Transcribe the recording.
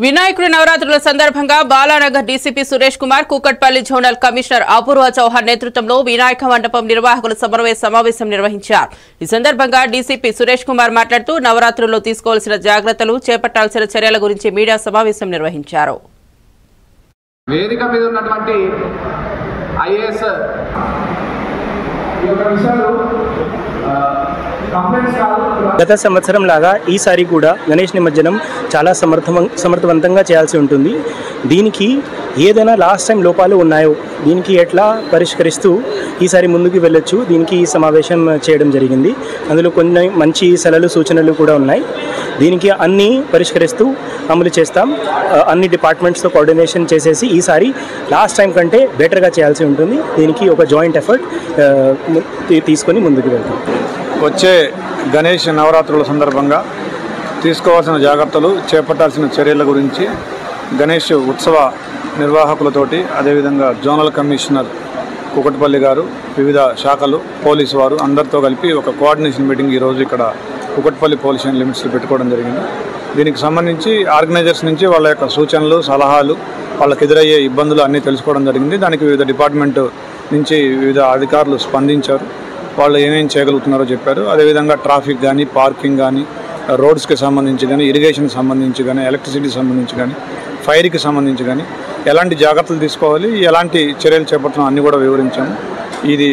వినాయకుడి నవరాత్రుల సందర్భంగా Balanagar DCP Suresh Kumar, Kukatpally zonal commissioner Apoorva Chauhan నేతృత్వంలో వినాయక మండపం నిర్వాహకుల సమన్వయ సమావేశం నిర్వహించారు. ఈ సందర్భంగా డీసీపీ సురేష్ కుమార్ మాట్లాడుతూ నవరాత్రుల్లో తీసుకోవాల్సిన జాగ్రత్తలు, చేపట్టాల్సిన చర్యల గురించి మీడియా సమావేశం నిర్వహించారు. వేదిక మీద ఉన్నటువంటి ఐఏఎస్ గత సంవత్సరం లాగా ఈసారి కూడా గణేష్ నిమజ్జనం చాలా సమర్థవంతంగా చేయాల్సి ఉంటుంది. దీనికి ఏదైనా లాస్ట్ టైం లోపాలు ఉన్నాయో దీనికి ఎట్లా పరిష్కరిస్తూ ఈసారి ముందుకు వెళ్ళొచ్చు, దీనికి ఈ సమావేశం చేయడం జరిగింది. అందులో కొన్ని మంచి సలహాలు, సూచనలు కూడా ఉన్నాయి. దీనికి అన్నీ పరిష్కరిస్తూ అమలు చేస్తాం. అన్ని డిపార్ట్మెంట్స్తో కోఆర్డినేషన్ చేసేసి ఈసారి లాస్ట్ టైం కంటే బెటర్గా చేయాల్సి ఉంటుంది. దీనికి ఒక జాయింట్ ఎఫర్ట్ తీసుకొని ముందుకు వెళ్తాం. వచ్చే గణేష్ నవరాత్రుల సందర్భంగా తీసుకోవాల్సిన జాగ్రత్తలు, చేపట్టాల్సిన చర్యల గురించి గణేష్ ఉత్సవ నిర్వాహకులతోటి, అదేవిధంగా జోనల్ కమిషనర్ కూకట్పల్లి గారు, వివిధ శాఖలు, పోలీసు వారు అందరితో కలిపి ఒక కోఆర్డినేషన్ మీటింగ్ ఈరోజు ఇక్కడ కూకట్పల్లి పోలీస్ స్టేషన్ లిమిట్స్లో పెట్టుకోవడం జరిగింది. దీనికి సంబంధించి ఆర్గనైజర్స్ నుంచి వాళ్ళ యొక్క సూచనలు, సలహాలు, వాళ్ళకి ఎదురయ్యే ఇబ్బందులు అన్నీ తెలుసుకోవడం జరిగింది. దానికి వివిధ డిపార్ట్మెంట్ నుంచి వివిధ అధికారులు స్పందించారు. వాళ్ళు ఏమేమి చేయగలుగుతున్నారో చెప్పారు. అదేవిధంగా ట్రాఫిక్ కానీ, పార్కింగ్ కానీ, రోడ్స్కి సంబంధించి కానీ, ఇరిగేషన్కి సంబంధించి కానీ, ఎలక్ట్రిసిటీకి సంబంధించి కానీ, ఫైర్కి సంబంధించి కానీ ఎలాంటి జాగ్రత్తలు తీసుకోవాలి, ఎలాంటి చర్యలు చేపట్టడం అన్నీ కూడా వివరించాము. ఇది